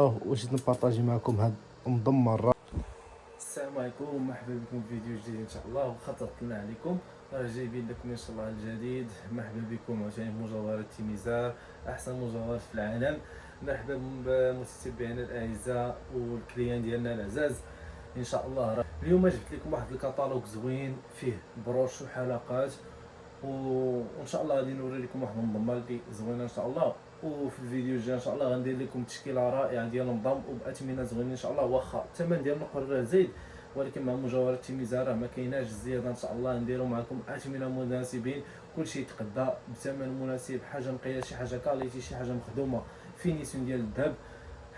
وجيت نبارطاجي معكم هاد المضمه الرائعه. السلام عليكم، مرحبا بكم في فيديو جديد ان شاء الله. وخططت لنا عليكم راه جايبين لكم ان شاء الله الجديد. مرحبا بكم عاوتاني مجوهرات تيميزار، احسن مجوهرات في العالم. مرحبا بمتتبعينا الاعزاء والكليان ديالنا العزاز. ان شاء الله اليوم جبت لكم واحد الكتالوج زوين فيه بروش وحلقات، وان شاء الله غادي نوري لكم واحد المضمه اللي زوينه ان شاء الله. وفي الفيديو الجاي ان شاء الله غندير لكم تشكيله رائعه ديال النظام وباثمنه زوينين ان شاء الله. واخا الثمن ديال النقر راه زايد، ولكن مع مجوهرات تيميزار راه ما كايناش الزياده ان شاء الله. نديروا معكم اثمنه مناسبين، كلشي يتقدى بثمن مناسب، حاجه نقيه، شي حاجه كاليتي، شي حاجه مخدومه فينيسيون ديال الذهب.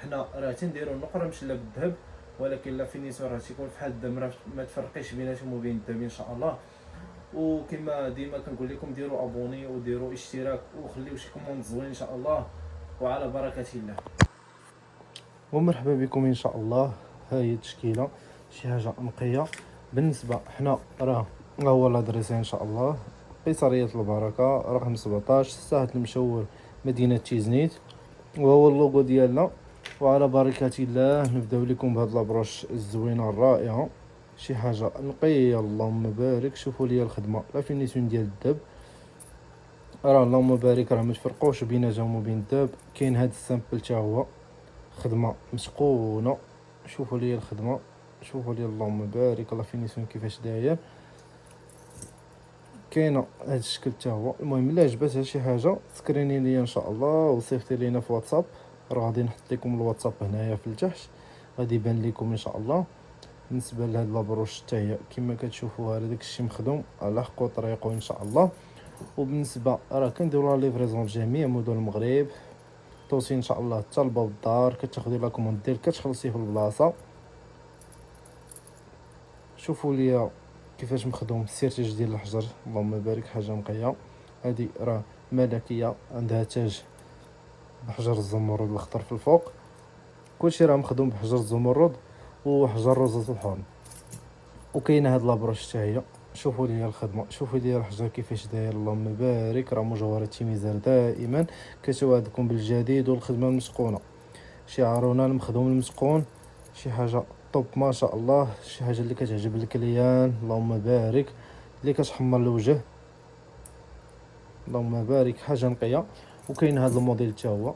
حنا راه تنديروا النقره مشله بالذهب، ولكن لا فينيسيون راه تيكون فحال الذهب، راه ما تفرقيش بيناتهم وبين الذهب ان شاء الله. وكما ديما كنقول لكم ديروا ابوني وديروا اشتراك وخليو شي كوموند زوين ان شاء الله، وعلى بركه الله. ومرحبا بكم ان شاء الله. ها هي التشكيله، شي حاجه نقيه. بالنسبه حنا راه هو الادريس ان شاء الله، قيصريه البركه رقم 17 ساحه المشور مدينه تيزنيت، وهو اللوغو ديالنا. وعلى بركه الله نبداو لكم بهاد لابروش الزوينه الرائعه، شي حاجه نقيه اللهم بارك. شوفوا لي الخدمه، لا فينيسيون ديال الذهب، راه اللهم بارك، راه ما تفرقوش بيناتهم وبين الذهب. كاين هاد السامبل حتى هو خدمه مسقونه. شوفوا لي الخدمه، شوفوا لي اللهم بارك، لا فينيسيون كيفاش داير. كاينه هاد الشكل حتى هو. المهم الا عجبتها شي حاجه سكريني لي ان شاء الله وصيفطي لينا في واتساب، راه غادي نحط لكم الواتساب هنايا في التحت، غادي يبان لكم ان شاء الله. بالنسبه لهاد لابروش حتى هي كما كتشوفوا هذا داكشي مخدوم على حق وطريقه ان شاء الله. وبالنسبه راه كنديروا لا ليفريزون لجميع مدن المغرب، توصي ان شاء الله حتى لباب الدار، كتاخدي لا كوموند ديالك كتخلصيه في البلاصه. شوفوا لي كيفاش مخدوم السيرتاج ديال الحجر، اللهم بارك، حاجه نقيه. هذه راه ملكيه، عندها تاج بحجر الزمرد الاخضر في الفوق، كلشي راه مخدوم بحجر الزمرد وحجر روزة الحورن. وكاينه هاد لابروش حتى هي، شوفوا لي الخدمه، شوفوا لي الحجر كيفاش داير، اللهم بارك. راه مجوهرات تيميزار دائما كتوعدكم بالجديد والخدمه المتقونه. شعارنا المخدوم المتقون، شي حاجه طوب ما شاء الله، شي حاجه اللي كتعجب الكليان، اللهم بارك، اللي كتحمر الوجه، اللهم بارك، حاجه نقيه. وكاين هذا الموديل حتى هو،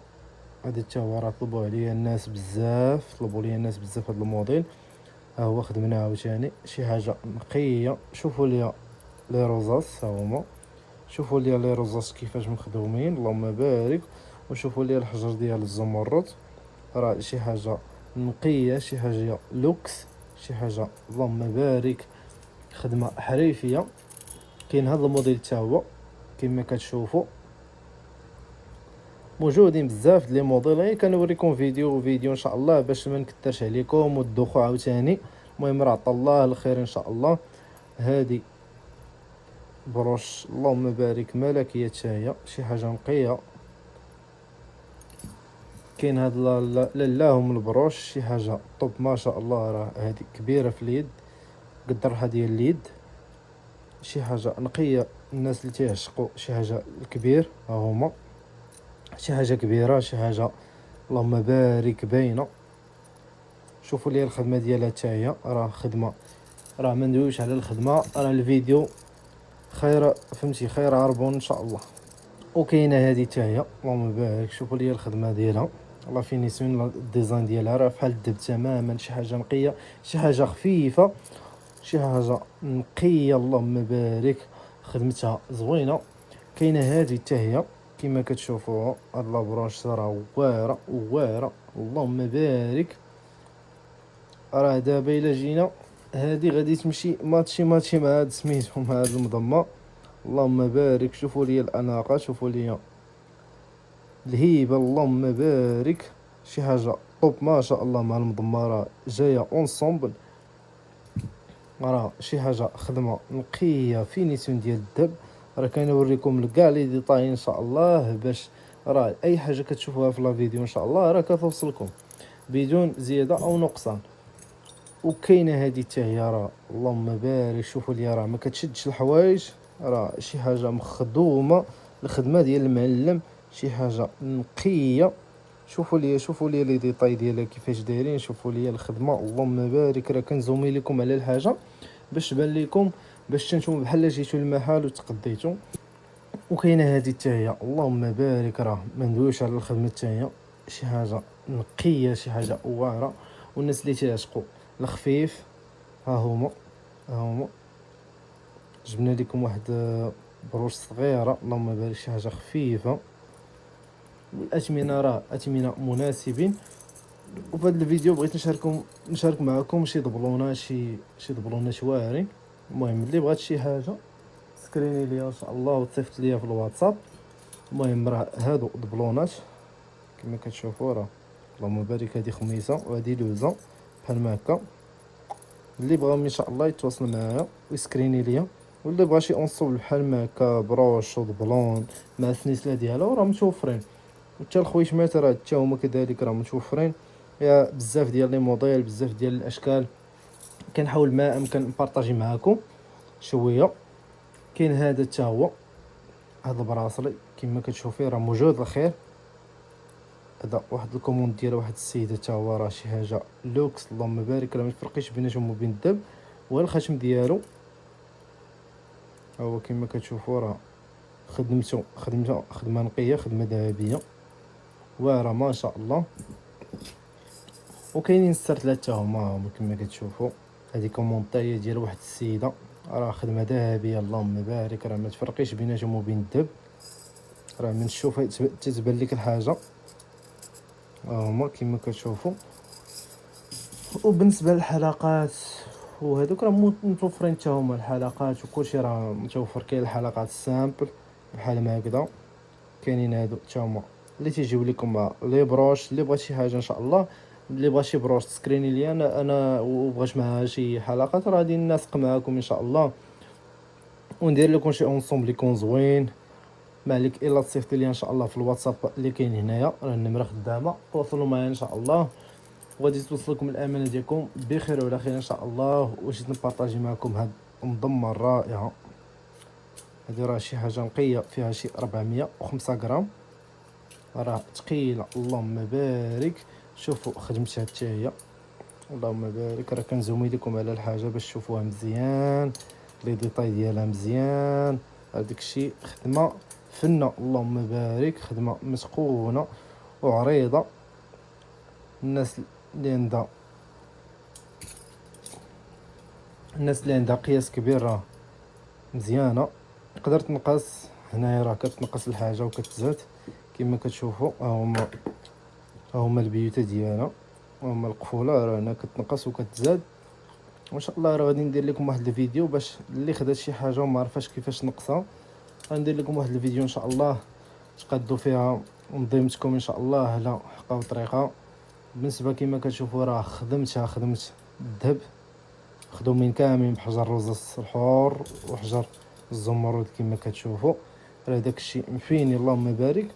هذا حتى هو راه طلبوا عليه الناس بزاف، طلبوا لي الناس بزاف هذا الموديل. ها هو خدمناه عاوتاني، شي حاجه نقيه. شوفوا لي لي روزاس، ها هما، شوفوا لي لي روزاس كيفاش مخدومين، اللهم بارك. وشوفوا لي الحجر ديال الزمرد، راه شي حاجه نقيه، شي حاجه لوكس، شي حاجه اللهم بارك، خدمه حريفيه. كاين هذا الموديل حتى هو كما كتشوفوا، موجودين بزاف لي موديل. غير كنوريكم فيديو ان شاء الله باش ما نكثرش عليكم وتدوخوا عاوتاني. المهم راه عطا الله الخير ان شاء الله. هذه بروش اللهم بارك ملكيه حتى هي، شي حاجه نقيه. كاين هاد لاهم البروش، شي حاجه طوب ما شاء الله. راه هذه كبيره في اليد، قد الراحه ديال اليد، شي حاجه نقيه. الناس اللي تيعشقوا شي حاجه الكبير ها هما، شي حاجه كبيره، شي حاجه اللهم بارك باينه. شوفوا لي الخدمه ديالها حتى هي، راه خدمه، راه ما ندويوش على الخدمه، راه الفيديو خير، فهمتي، خير عربون ان شاء الله. وكاينه هذه حتى هي، اللهم بارك، شوفوا لي الخدمه ديالها، لا فينيسيون، الديزاين ديالها راه بحال الذهب تماما، شي حاجه نقيه، شي حاجه خفيفه، شي حاجه نقيه، اللهم بارك، خدمتها زوينه. كاينه هذه حتى هي كما كتشوفوا، هاد لابروش راه واعره واعره، اللهم بارك. راه دابا الا جينا هادي غادي تمشي ماتشي مع هاد سميتو، مع هاد المضمه، اللهم بارك. شوفوا لي الاناقه، شوفوا لي الهيبه، اللهم بارك، شي حاجه طوب ما شاء الله. مع المضمه راه جايه اونصومبل، راه شي حاجه خدمه نقيه، فينيسيون ديال الذهب. راه كنوريكم كاع لي ديطاي ان شاء الله، باش راه اي حاجه كتشوفوها في لا فيديو ان شاء الله راه كتوصلكم بدون زياده او نقصان. وكاينه هذه حتى هي، راه اللهم بارك، شوفوا لي راه ما كتشدش الحوايج، راه شي حاجه مخدومه، الخدمه ديال المعلم، شي حاجه نقيه. شوفوا لي لي ديطاي ديالها كيفاش دايرين، شوفوا لي الخدمه، اللهم بارك. راه كنزومي لكم على الحاجه باش تبان لكم، باش نتوما بحال جيتو المحل وتقضيتو. وكاينه هذه حتى هي، اللهم بارك، راه ما ندويوش على الخدمه حتى هي، شي حاجه نقيه، شي حاجه واعره. والناس اللي تيعشقوا الخفيف، ها هما جبنا لكم واحد بروش صغيره، اللهم بارك، شي حاجه خفيفه. والاثمنه راه اثمنه مناسبين. وفي هذا الفيديو بغيت نشارك معكم شي دبلونات واعرين. المهم اللي بغات شي حاجه سكريني ليا ان شاء الله وتصيفط ليا في الواتساب. المهم راه هادو دبلونات كما كتشوفوا، راه اللهم بارك، هذه خميسه وهذه لوزه بحال ما هكا. اللي بغاهم ان شاء الله يتواصل معايا ويسكريني ليا. واللي بغى شي اونصوبل بحال ما هكا بروش ودبلون مع السنسله ديالها راه متوفرين. وحتى الخويشمات راه حتى هما كذلك راه متوفرين. يا بزاف ديال لي موديل، بزاف ديال الاشكال، كنحاول ما امكن نبارطاجي معكم شويه. كاين هذا حتى هو، هذا البراسلي كما كتشوفي راه موجود الخير. هذا واحد الكوموند ديال واحد السيده حتى هو، راه شي حاجه لوكس، اللهم بارك، راه ما تفرقيش بيناتهم وبين الدب. والخشم ديالو هو كما كتشوفوا، راه خدمه نقيه، خدمه ذهبيه واعره ما شاء الله. وكاينين السرتلات حتى هما كما كتشوفوا. هذه كومونطايه ديال واحد السيده، راه خدمه ذهبيه، اللهم بارك، راه ما تفرقيش بيناتهم وبين الدب. راه من تشوفها تتبان لك الحاجه، هما كما كتشوفوا. وبالنسبه للحلقات وهذوك راه متوفرين حتى هما الحلقات وكلشي راه متوفر. كاين الحلقات السامبل بحال ما هكذا، كاينين هادو حتى هما اللي تيجيو لكم مع لي بروش. اللي بغى شي حاجه ان شاء الله، اللي بغى شي بروش تسكريني لي انا وبغاش معها شي حلقات، راه غادي ننسق معاكم ان شاء الله وندير لكم شي اونصومبل يكون زوين. ما عليك الا تصيفط لي ان شاء الله في الواتساب اللي كاين هنايا، راه النمره خدامه، تواصلوا معايا ان شاء الله وغادي توصلكم الامانه ديالكم بخير وعلى خير ان شاء الله. وجيت نبارطاجي معكم هاد المضمه الرائعه. هذه راه شي حاجه نقيه، فيها شي 405 غرام، راه ثقيله، اللهم بارك. شوفوا خدمتها حتى هي، اللهم بارك. راه كنزومي لكم على الحاجه باش تشوفوها مزيان، لي ديطاي ديالها مزيان. هذاك الشيء خدمه فنه، اللهم بارك، خدمه متقونه وعريضه. الناس اللي عندها قياس كبير راه مزيانه، تقدر تنقص. هنايا راه كتنقص الحاجه وكتزاد كما كتشوفوا. هما البيوت ديالها، هما القفوله، راه هنا كتنقص وكتزاد. وان شاء الله راه غادي ندير لكم واحد الفيديو باش اللي خدات شي حاجه وما عرفاش كيفاش نقصها، غندير لكم واحد الفيديو ان شاء الله تقادوا فيها منظمتكم ان شاء الله على حقه وطريقه. بالنسبه كما كتشوفوا راه خدمت الذهب، مخدومين كاملين بحجر روز السحور وحجر الزمرد كما كتشوفوا. راه داكشي مفيني، اللهم بارك.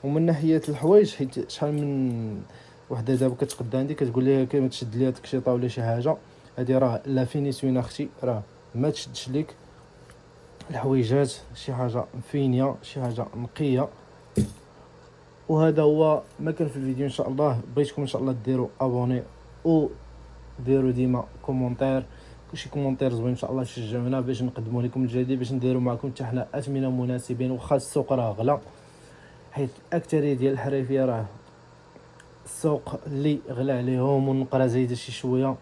ومن ناحيه الحوايج، حيت شحال من وحده دابا كتقد عندي كتقول لي كيما تشد ليا تكشيطه ولا شي حاجه، هذه راه لا فينيسيون اختي، راه ما تشدش ليك الحويجات، شي حاجه مفينيه، شي حاجه نقيه. وهذا هو ما كان في الفيديو ان شاء الله. بغيتكم ان شاء الله ديروا ابوني وديروا ديما كومونتير، شي كومونتير زوين ان شاء الله تشجعونا باش نقدموا لكم الجديد، باش نديروا معكم حتى حنا اثمنه مناسبين. وخا السوق راه غلا، حيت الاكثريه ديال الحرفيه راه السوق اللي غلا عليهم، والنقره زايده شي شويه،